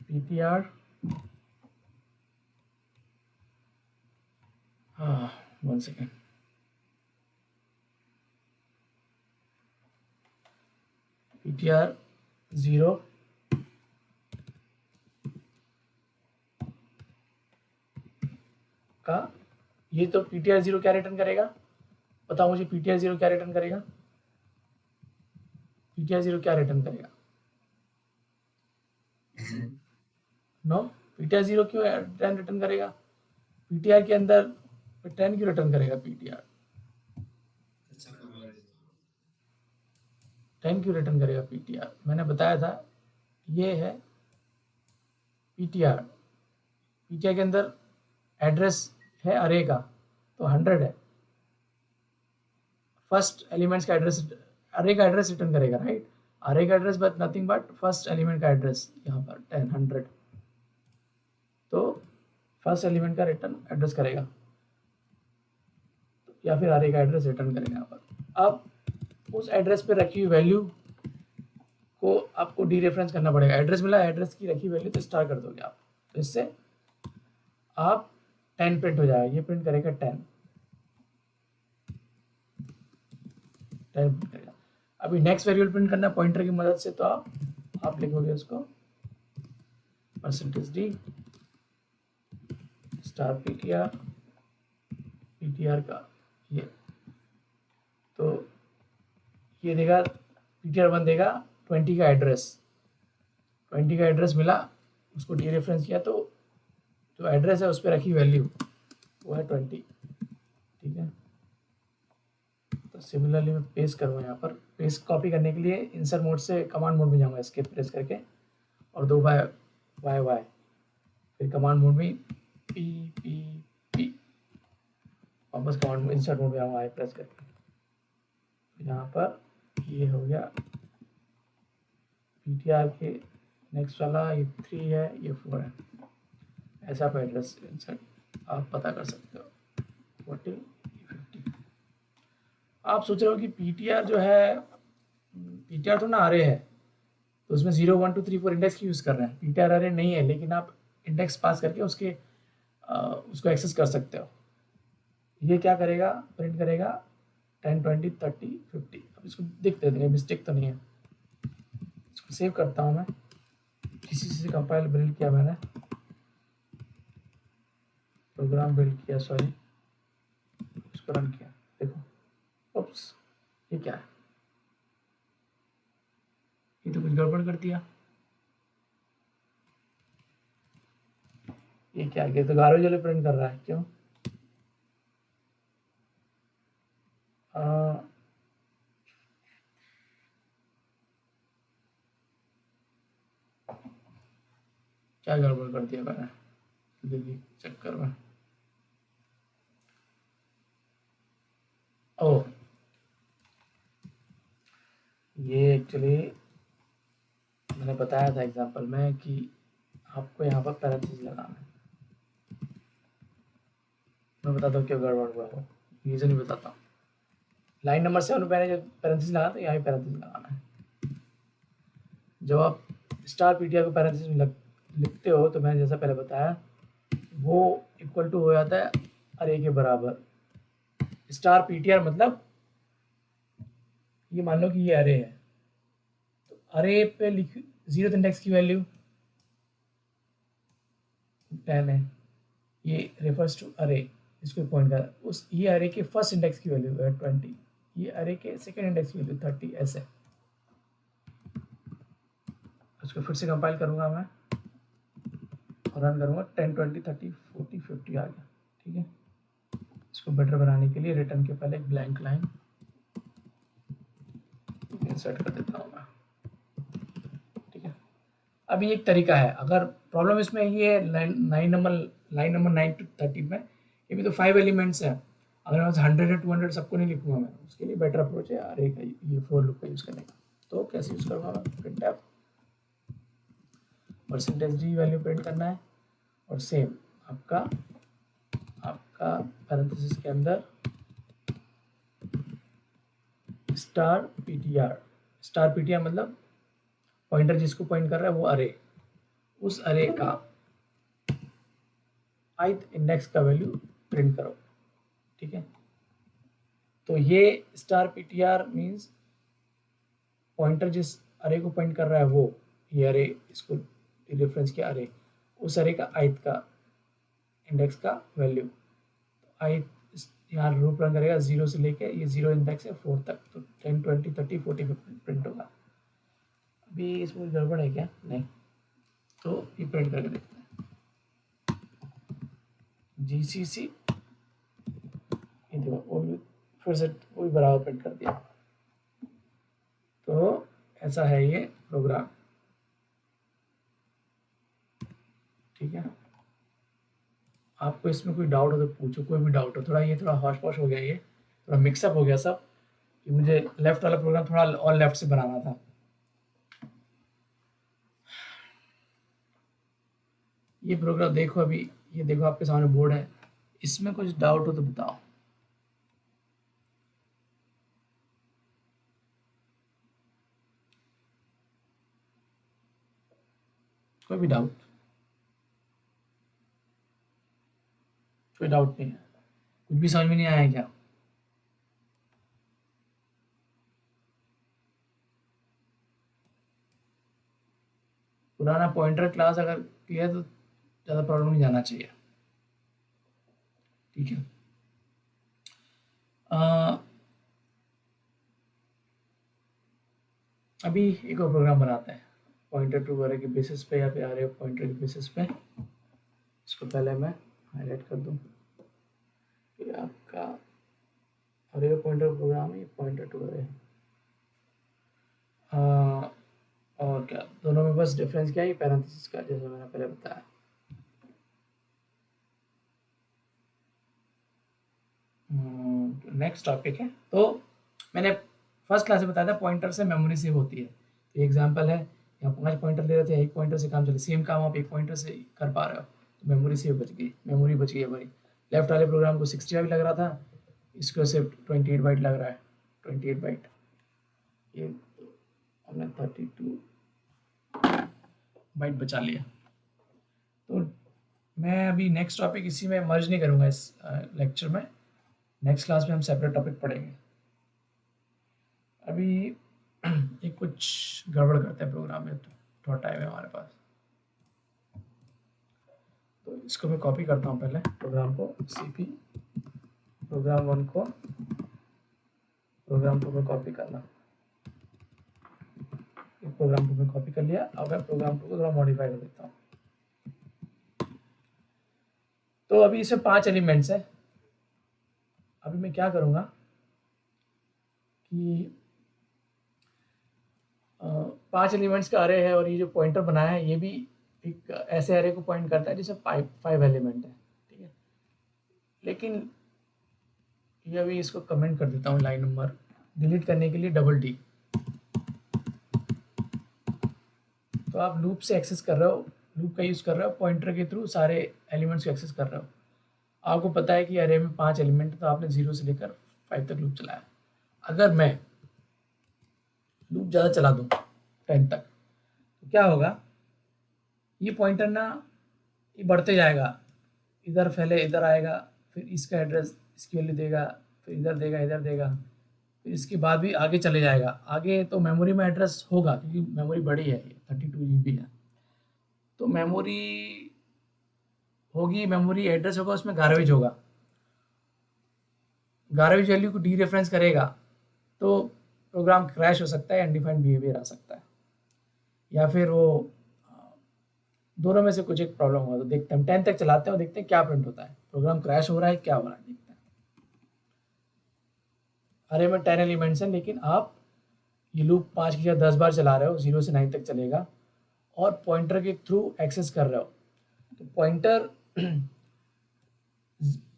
ptr 1 second, ptr 0 का, ये तो ptr 0 क्या रिटर्न करेगा, बताओ मुझे ptr 0 क्या रिटर्न करेगा, ptr 0 क्या रिटर्न करेगा। नो, ptr 0 क्यों रिटर्न करेगा, ptr के अंदर 10 क्यों रिटर्न करेगा, ptr 10 क्यों रिटर्न करेगा ptr, मैंने बताया था ये है ptr के अंदर एड्रेस है अरे का, तो 100 है, फर्स्ट एलिमेंट्स का एड्रेस, अरे का एड्रेस रिटर्न करेगा, राइट। अरे का address but nothing but first element का एड्रेस यहाँ पर 10 100, तो फर्स्ट एलिमेंट का रिटर्न एड्रेस करेगा या फिर अरे का एड्रेस रिटर्न करेगा यहाँ पर। अब उस एड्रेस पे रखी हुई वैल्यू को आपको डी रेफरेंस करना पड़ेगा। एड्रेस मिला, एड्रेस की रखी वैल्यू तो स्टार कर दोगे आप, तो इससे आप 10 प्रिंट हो जाएगा, ये प्रिंट करेगा 10 प्रिंट करेगा। अभी नेक्स्ट वेरिएबल प्रिंट करना पॉइंटर की मदद से, तो आप लिखोगे उसको %d स्टार ptr का ये, तो ये देगा ptr1 देगा 20 का एड्रेस, 20 का एड्रेस मिला, उसको डी रेफरेंस किया, तो जो एड्रेस है उस पर रखी वैल्यू वो है 20, ठीक है। तो सिमिलरली मैं पेस्ट करूँगा यहाँ पर। पेस्ट कॉपी करने के लिए इंसर्ट मोड से कमांड मोड में जाऊँगा, एस्केप प्रेस करके, और 2 बार y फिर कमांड मोड में p वापस कमांड में इंसर्ट मोड में आऊँगा आई प्रेस करके। यहाँ पर ये हो गया ptr के नेक्स्ट वाला, ये 3 है, ये 4 है, ऐसा आप एड्रेस इंसर्ट आप पता कर सकते हो 40 50। आप सोच रहे हो कि ptr जो है, ptr तो ना अरे है, तो उसमें 0 1 2 3 4 इंडेक्स की यूज़ कर रहे हैं, ptr अरे नहीं है, लेकिन आप इंडेक्स पास करके उसको एक्सेस कर सकते हो। ये क्या करेगा, प्रिंट करेगा 10 20 30 50। अब इसको देखते हैं मिस्टेक तो नहीं है, इसको सेव करता हूँ मैं, किसी से कंपाइल बिल्ड किया मैंने, प्रोग्राम बिल्ड किया, सॉरी, इसको रन किया, देखो ओप्स, ये क्या है, ये तो कुछ गड़बड़ कर दिया, ये क्या है, तो गारो जले प्रिंट कर रहा है, क्यों? क्या गड़बड़ कर दिया मैंने, देखिए चक्कर में, ओह ये एक्चुअली मैंने बताया था एग्जांपल में कि आपको यहाँ पर पैरेंथेसिस लगाना है। मैं बताता हूँ क्यों गड़बड़ हुआ, वो रीज़न ही बताता हूँ। लाइन नंबर 7 में मैंने जब पैरेंथेसिस लगाया तो यहाँ पैरेंथेसिस लगाना है। जब आप स्टार ptr को पैरेंथेसिस में लिखते हो, तो मैंने जैसा पहले बताया, वो इक्वल टू हो जाता है अरे के बराबर। स्टार ptr मतलब ये मान लो कि ये अरे है, तो अरे पे लिख 0th इंडेक्स की वैल्यू 10 है, ये रेफर्स टू अरे, इसको पॉइंट कर, उस ये अरे के फर्स्ट इंडेक्स की वैल्यू है 20, ये अरे के सेकेंड इंडेक्स की वैल्यू 30, ऐसे। उसको फिर से कंपाइल करूंगा मैं और रन करूंगा, 10 20 30 40 50 आ गया, ठीक है। इसको बेटर बनाने के लिए रिटर्न के पहले एक ब्लैंक लाइन इंसर्ट कर देता हूँ मैं, ठीक है। अभी एक तरीका है, अगर प्रॉब्लम इसमें ये लाइन नंबर 9 to 30 में, ये भी तो 5 एलिमेंट्स है, अगर मैं 100 या 200 सबको नहीं लिखूंगा मैं, उसके लिए बेटर अप्रोच है अरे का, ये फॉर लूप का यूज़ करने का। तो कैसे यूज़ करूँगा मैं, printf %d वैल्यू प्रिंट करना है, और सेम आपका पैरेंथेसिस के अंदर स्टार ptr मतलब पॉइंटर जिसको पॉइंट कर रहा है वो अरे, उस अरे का ith इंडेक्स का वैल्यू प्रिंट करो, ठीक है। तो ये स्टार ptr मीन्स पॉइंटर जिस अरे को पॉइंट कर रहा है वो, ये अरे, इसको रेफरेंस किया अरे, उस अरे का ith का इंडेक्स का वैल्यू, तो ith यहाँ लूप रन करेगा 0 से लेके, ये 0 इंडेक्स है 4 तक, तो 10 20 30 40 50 प्रिंट होगा। अभी इसमें गड़बड़ है क्या, नहीं, तो ये प्रिंट करके देखते हैं, GCC, ये देखो वो भी फिर से वही बराबर प्रिंट कर दिया। तो ऐसा है ये प्रोग्राम, ठीक है। आपको इसमें कोई डाउट हो तो पूछो, कोई भी डाउट हो, थोड़ा ये थोड़ा हॉश पॉश हो गया, ये थोड़ा मिक्सअप हो गया सब, कि मुझे लेफ्ट वाला प्रोग्राम थोड़ा और लेफ्ट से बनाना था, ये प्रोग्राम देखो, अभी ये देखो आपके सामने बोर्ड है, इसमें कुछ डाउट हो तो बताओ। कोई भी डाउट? कोई डाउट नहीं है? कुछ भी समझ में नहीं आया है क्या? पुराना पॉइंटर क्लास अगर किया है तो ज़्यादा प्रॉब्लम नहीं जाना चाहिए। ठीक है। अभी एक और प्रोग्राम बनाते हैं पॉइंटर टू अरे के बेसिस पे या फिर अरे पॉइंटर के बेसिस पे। इसको पहले मैं हाईलाइट कर दूं। ये आपका अरे पॉइंटर प्रोग्राम है, पॉइंटर टू अरे। और क्या दोनों में बस डिफरेंस क्या है, पैरेंथेसिस का, जैसे मैंने पहले बताया। नेक्स्ट टॉपिक है, तो मैंने फर्स्ट क्लास में बताया था पॉइंटर से मेमोरी सेव होती है। तो एग्जांपल है, यहाँ 5 पॉइंटर ले रहे थे, एक पॉइंटर से काम चले, सेम काम आप एक पॉइंटर से कर पा रहे हो, तो मेमोरी सेव बच गई, मेमोरी बच गई हमारी। लेफ्ट वाले प्रोग्राम को 65 लग रहा था, इसको सिर्फ 28 बाइट लग रहा है, 28 बाइट। ये तो हमने 32 बाइट बचा लिया। तो मैं अभी नेक्स्ट टॉपिक इसी में मर्ज नहीं करूँगा इस लेक्चर में, नेक्स्ट क्लास में हम सेपरेट टॉपिक पढ़ेंगे। अभी एक कुछ गड़बड़ करते हैं प्रोग्राम में, तो थोड़ा टाइम है हमारे पास, तो इसको मैं कॉपी करता हूँ पहले प्रोग्राम को, cp प्रोग्राम 1 को प्रोग्राम 2 में कॉपी करना। प्रोग्राम 2 में कॉपी कर लिया। अब मैं प्रोग्राम 2 को थोड़ा मॉडिफाई कर देता हूँ। तो अभी इसमें 5 एलिमेंट्स है। अभी मैं क्या करूँगा कि 5 एलिमेंट्स का अरे है, और ये जो पॉइंटर बनाया है ये भी एक ऐसे अरे को पॉइंट करता है जिसमें 5 एलिमेंट है। ठीक है, लेकिन ये अभी इसको कमेंट कर देता हूँ, लाइन नंबर डिलीट करने के लिए डबल डी। तो आप लूप से एक्सेस कर रहे हो, लूप का यूज़ कर रहे हो, पॉइंटर के थ्रू सारे एलिमेंट्स को एक्सेस कर रहे हो। आपको पता है कि अरे में 5 एलिमेंट है, तो आपने 0 से लेकर 5 तक लूप चलाया। अगर मैं लूप ज़्यादा चला दूँ 10 तक, तो क्या होगा, ये पॉइंटर ना ये बढ़ते जाएगा, इधर पहले इधर आएगा, फिर इसका एड्रेस इसकी वैल्यू देगा, फिर इधर देगा, इधर देगा, फिर इसके बाद भी आगे चले जाएगा। आगे तो मेमोरी में एड्रेस होगा, क्योंकि मेमोरी बड़ी है, ये 32 GB है, तो मेमोरी होगी, मेमोरी एड्रेस होगा, उसमें गार्बेज होगा, गार्बेज वैल्यू को डी रेफरेंस करेगा, तो प्रोग्राम क्रैश हो सकता है, अनडिफाइंड बिहेवियर आ सकता है, या फिर वो दोनों में से कुछ एक प्रॉब्लम होगा। तो देखते हैं, हम 10 तक चलाते हैं और देखते हैं क्या प्रिंट होता है, प्रोग्राम क्रैश हो रहा है क्या हो रहा है, देखते हैं। अरे में 10 एलिमेंट्स हैं, लेकिन आप ये लूप 5 की जगह 10 बार चला रहे हो, 0 से 9 तक चलेगा, और पॉइंटर के थ्रू एक्सेस कर रहे हो। तो पॉइंटर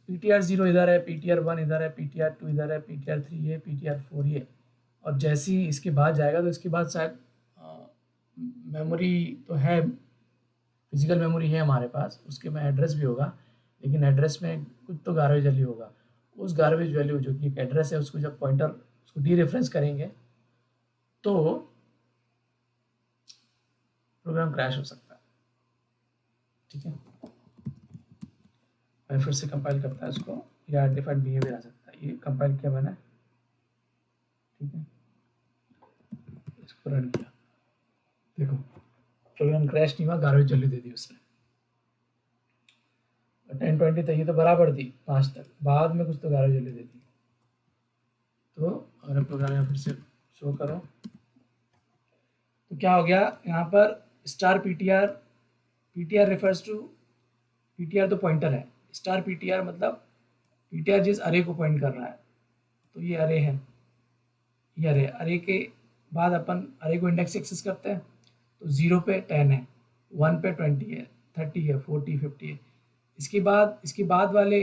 PTR0 इधर है, PTR1 इधर है, PTR2 इधर है, PTR3 है, PTR4 ये, और जैसे ही इसके बाद जाएगा तो इसके बाद शायद मेमोरी तो है, फिजिकल मेमोरी है हमारे पास, उसके में एड्रेस भी होगा, लेकिन एड्रेस में कुछ तो गार्बेज वैल्यू होगा। उस गार्बेज वैल्यू जो कि एक एड्रेस है, उसको जब पॉइंटर उसको डी रेफरेंस करेंगे तो प्रोग्राम क्रैश हो सकता है। ठीक है, मैं फिर से कंपाइल करता है इसको, या डिफाइंड बिहेवियर आ सकता है, ये कंपाइल किया मैंने। ठीक है, इसको रन किया, देखो प्रोग्राम क्रैश नहीं हुआ, गार्बेज वैल्यू दे दी उसने 10-20 तक, ये तो बराबर थी 5 तक, बाद में कुछ तो गार्बेज वैल्यू दे दी। तो अगर प्रोग्राम यहाँ फिर से शो करो, तो क्या हो गया यहाँ पर star PTR, PTR refers to, PTR तो पॉइंटर है, स्टार PTR मतलब PTR जिस अरे को पॉइंट कर रहा है, तो ये अरे है, ये अरे, अरे के बाद अपन अरे को इंडेक्स एक्सेस करते हैं, तो 0 पे 10 है, 1 पे 20 है, 30 है, 40, 50 है। इसके बाद वाले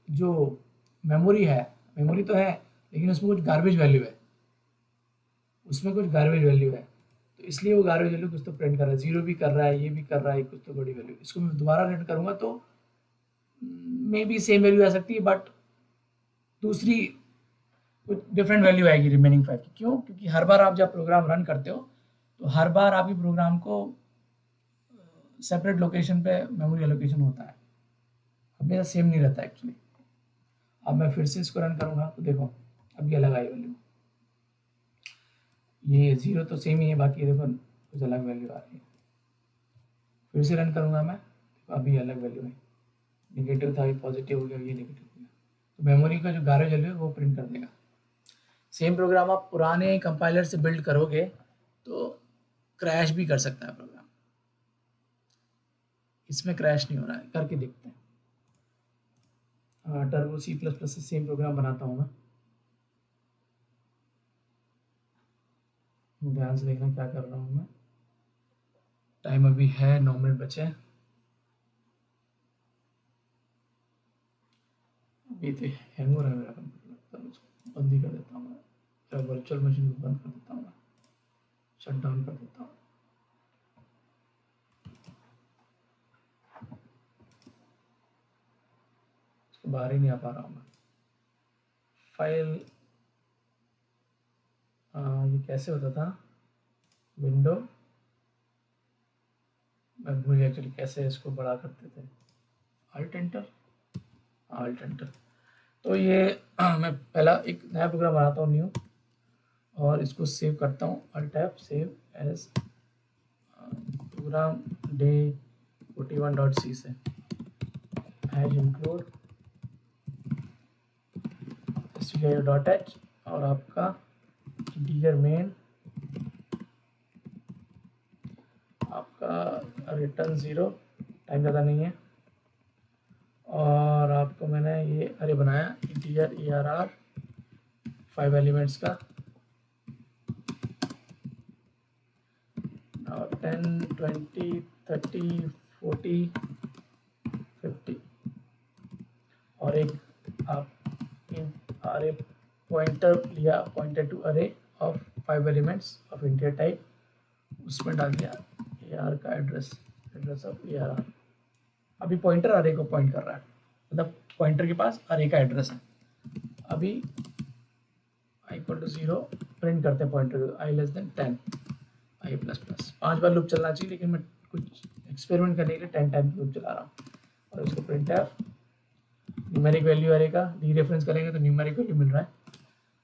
जो मेमोरी है, मेमोरी तो है, लेकिन उसमें कुछ गार्बेज वैल्यू है, उसमें कुछ गार्बेज वैल्यू है, तो इसलिए वो गारबेज वैल्यू कुछ तो प्रिंट कर रहा है, 0 भी कर रहा है, ये भी कर रहा है, कुछ तो बड़ी वैल्यू। इसको मैं दोबारा रन करूँगा तो मे बी सेम वैल्यू आ सकती है, बट दूसरी कुछ डिफरेंट वैल्यू आएगी रिमेनिंग 5 की। क्यों? क्योंकि हर बार आप जब प्रोग्राम रन करते हो तो हर बार आपके प्रोग्राम को सेपरेट लोकेशन पे मेमोरी एलोकेशन होता है, हमेशा सेम नहीं रहता एक्चुअली। अब मैं फिर से इसको रन करूँगा तो देखो अब ये अलग आई वैल्यू, ये 0 तो सेम ही है, बाकी देखो कुछ अलग वैल्यू आ रही है। फिर से रन करूँगा मैं तो अभी अलग वैल्यू है, नेगेटिव था, अभी पॉजिटिव हो गया, ये नेगेटिव हो गया। तो मेमोरी का जो गारबेज वैल्यू है वो प्रिंट कर देगा। सेम प्रोग्राम आप पुराने कंपाइलर से बिल्ड करोगे तो क्रैश भी कर सकता है प्रोग्राम, इसमें क्रैश नहीं हो रहा है, करके देखते हैं। टर्बो C++ से सेम प्रोग्राम बनाता हूँ मैं, ध्यान से देखना क्या कर रहा हूँ मैं। टाइम अभी है 9 मिनट बचे हैं, अभी तो हैंग हो रहा है मेरा कंप्यूटर, लगता है उसको बंद ही कर देता हूँ मैं, या वर्चुअल मशीन को बंद कर देता हूँ मैं, शट डाउन कर देता हूँ। इसके बाहर ही नहीं आ पा रहा हूँ मैं। फाइल ये कैसे होता था, विंडो, मैं भूल गया एक्चुअली कैसे इसको बड़ा करते थे, अल्ट एंटर, अल्ट एंटर। तो ये मैं पहला एक नया प्रोग्राम बनाता हूँ न्यू, और इसको सेव करता हूँ, alt F, save as program day 41.c से, एज इंक्लूड stdio.h, और आपका डियर मेन, आपका रिटर्न 0, टाइम ज़्यादा नहीं है, और आपको मैंने ये अरे बनाया इंटीजर ARR 5 एलिमेंट्स का, और 10 20 30 40 50, और एक आप अरे पॉइंटर लिया, पॉइंटर टू अरे of 5 elements of integer type, उसमें डाल दिया AR का एड्रेस, एड्रेस ऑफ ARR। अभी पॉइंटर अरे को पॉइंट कर रहा है, मतलब पॉइंटर के पास अरे का एड्रेस है। अभी i इक्वल टू 0 प्रिंट करते हैं pointer, i less then 10, i plus plus. 5 बार लूप चलना चाहिए, लेकिन मैं कुछ एक्सपेरिमेंट करने के लिए 10 टाइम लूप चला रहा हूँ। और इसको प्रिंट एफ, न्यूमेरिक वैल्यू अरे का डी रेफरेंस करेंगे तो न्यूमेरिक वैल्यू मिल रहा है।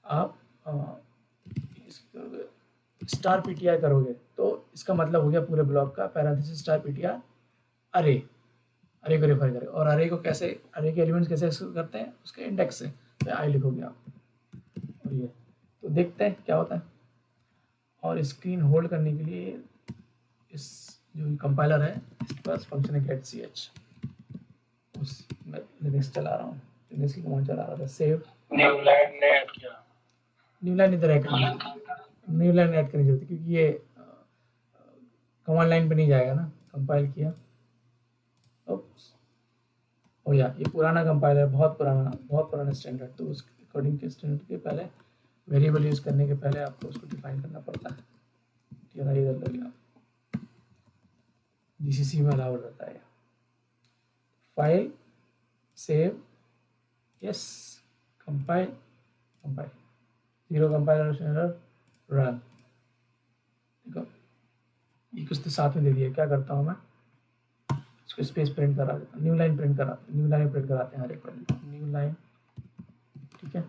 आप स्टार पीटीआर करोगे तो इसका मतलब हो गया पूरे ब्लॉक का पैरेंथेसिस स्टार पीटीआर अरे, अरे को रेफर करें। और अरे को कैसे, अरे के एलिमेंट्स कैसे करते हैं, उसके इंडेक्स से, तो आई लिखोगे आप, और ये तो देखते हैं क्या होता है। और स्क्रीन होल्ड करने के लिए इस जो कंपाइलर है इसके पास फंक्शन है getch, उस मैं लिनक्स चला रहा हूँ, लिनक्स की कमांड चला रहा था, सेव न्यू लाइन ने ऐड किया, न्यू लाइन इधर ऐड करनी, न्यू लाइन ऐड करनी जरूरत, क्योंकि ये कमांड लाइन पे नहीं जाएगा ना, कंपाइल किया, ओ या ये पुराना कंपाइलर, बहुत पुराना स्टैंडर्ड, तो उस अकॉर्डिंग के स्टैंडर्ड के पहले वेरिएबल यूज़ करने के पहले आपको उसको डिफाइन करना पड़ता है। इधर लग गया, जीसीसी में अलाउड रहता है। File, save, yes, compile, compile, 0 compiler error, run. देखो ये कुछ तो साथ में दे दिया, क्या करता हूँ मैं, इसको स्पेस प्रिंट करा देता हूँ, न्यू लाइन प्रिंट कराते हैं, न्यू लाइन प्रिंट कराते हैं हर एक बार, न्यू लाइन, ठीक है।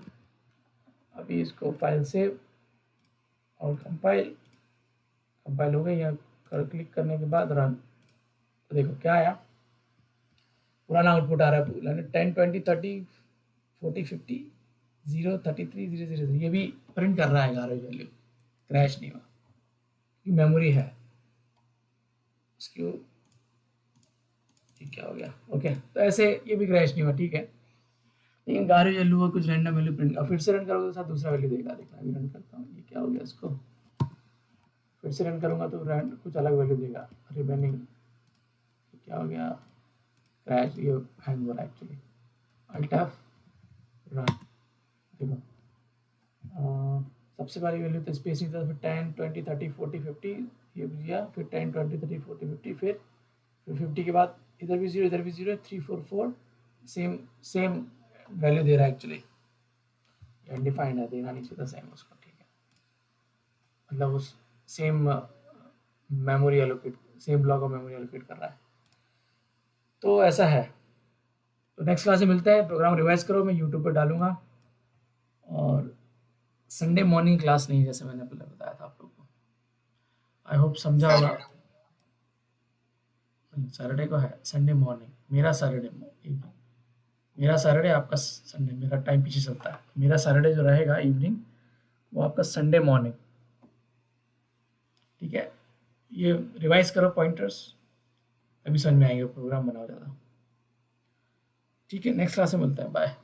अभी इसको फाइल सेव और कंपाइल, कंपाइल हो गई, यहाँ क्लिक करने के बाद रन, तो देखो क्या आया, पुराना आउटपुट आ रहा है, 10 20 30 40 50 0 33 0 0 0, ये भी प्रिंट कर रहा है गारबेज वैल्यू, क्रैश नहीं हुआ, मेमोरी है उसकी। ये क्या हो गया, ओके, तो ऐसे ये भी क्रैश नहीं हुआ, ठीक है। लेकिन गारबेज वैल्यू का कुछ रैंडम वैल्यू प्रिंट, और फिर से रन करोगे तो साथ दूसरा वैल्यू देगा। देखना अभी रन करता हूँ, ये क्या हो गया, इसको फिर से रन करूँगा तो कुछ अलग वैल्यू देगा, रिमेनिंग क्या हो गया, क्रैश, ये हैंग हो रहा है एक्चुअली, अल्ट F, रन, देखो सबसे पहली वैल्यू तो स्पेसिंग था, फिर 10 20 30 40 50 ये दिया, फिर 10 20 30 40 50, फिर 50 के बाद इधर भी 0 इधर भी 0, 3 4 4 सेम सेम वैल्यू दे रहा है एक्चुअली, अनडिफाइंड है, देना नहीं चाहिए सेम उसको, ठीक है, मतलब उस same memory allocate, same block of memory allocate कर रहा है, तो ऐसा है। तो नेक्स्ट क्लास में मिलते हैं, प्रोग्राम रिवाइज करो, मैं यूट्यूब पर डालूंगा, और संडे मॉर्निंग क्लास नहीं, जैसे मैंने पहले बताया था आप लोग को, आई होप समझा होगा। सैटरडे को है, संडे मॉर्निंग, मेरा सैटरडे इवनिंग, मेरा सैटरडे आपका संडे, मेरा टाइम पीछे चलता है, मेरा सैटरडे जो रहेगा इवनिंग वो आपका संडे मॉर्निंग, ठीक है। ये रिवाइज करो पॉइंटर्स, अभी समझ में आएंगे, प्रोग्राम बनाओ ज़्यादा, ठीक है। नेक्स्ट क्लास में मिलते हैं, बाय।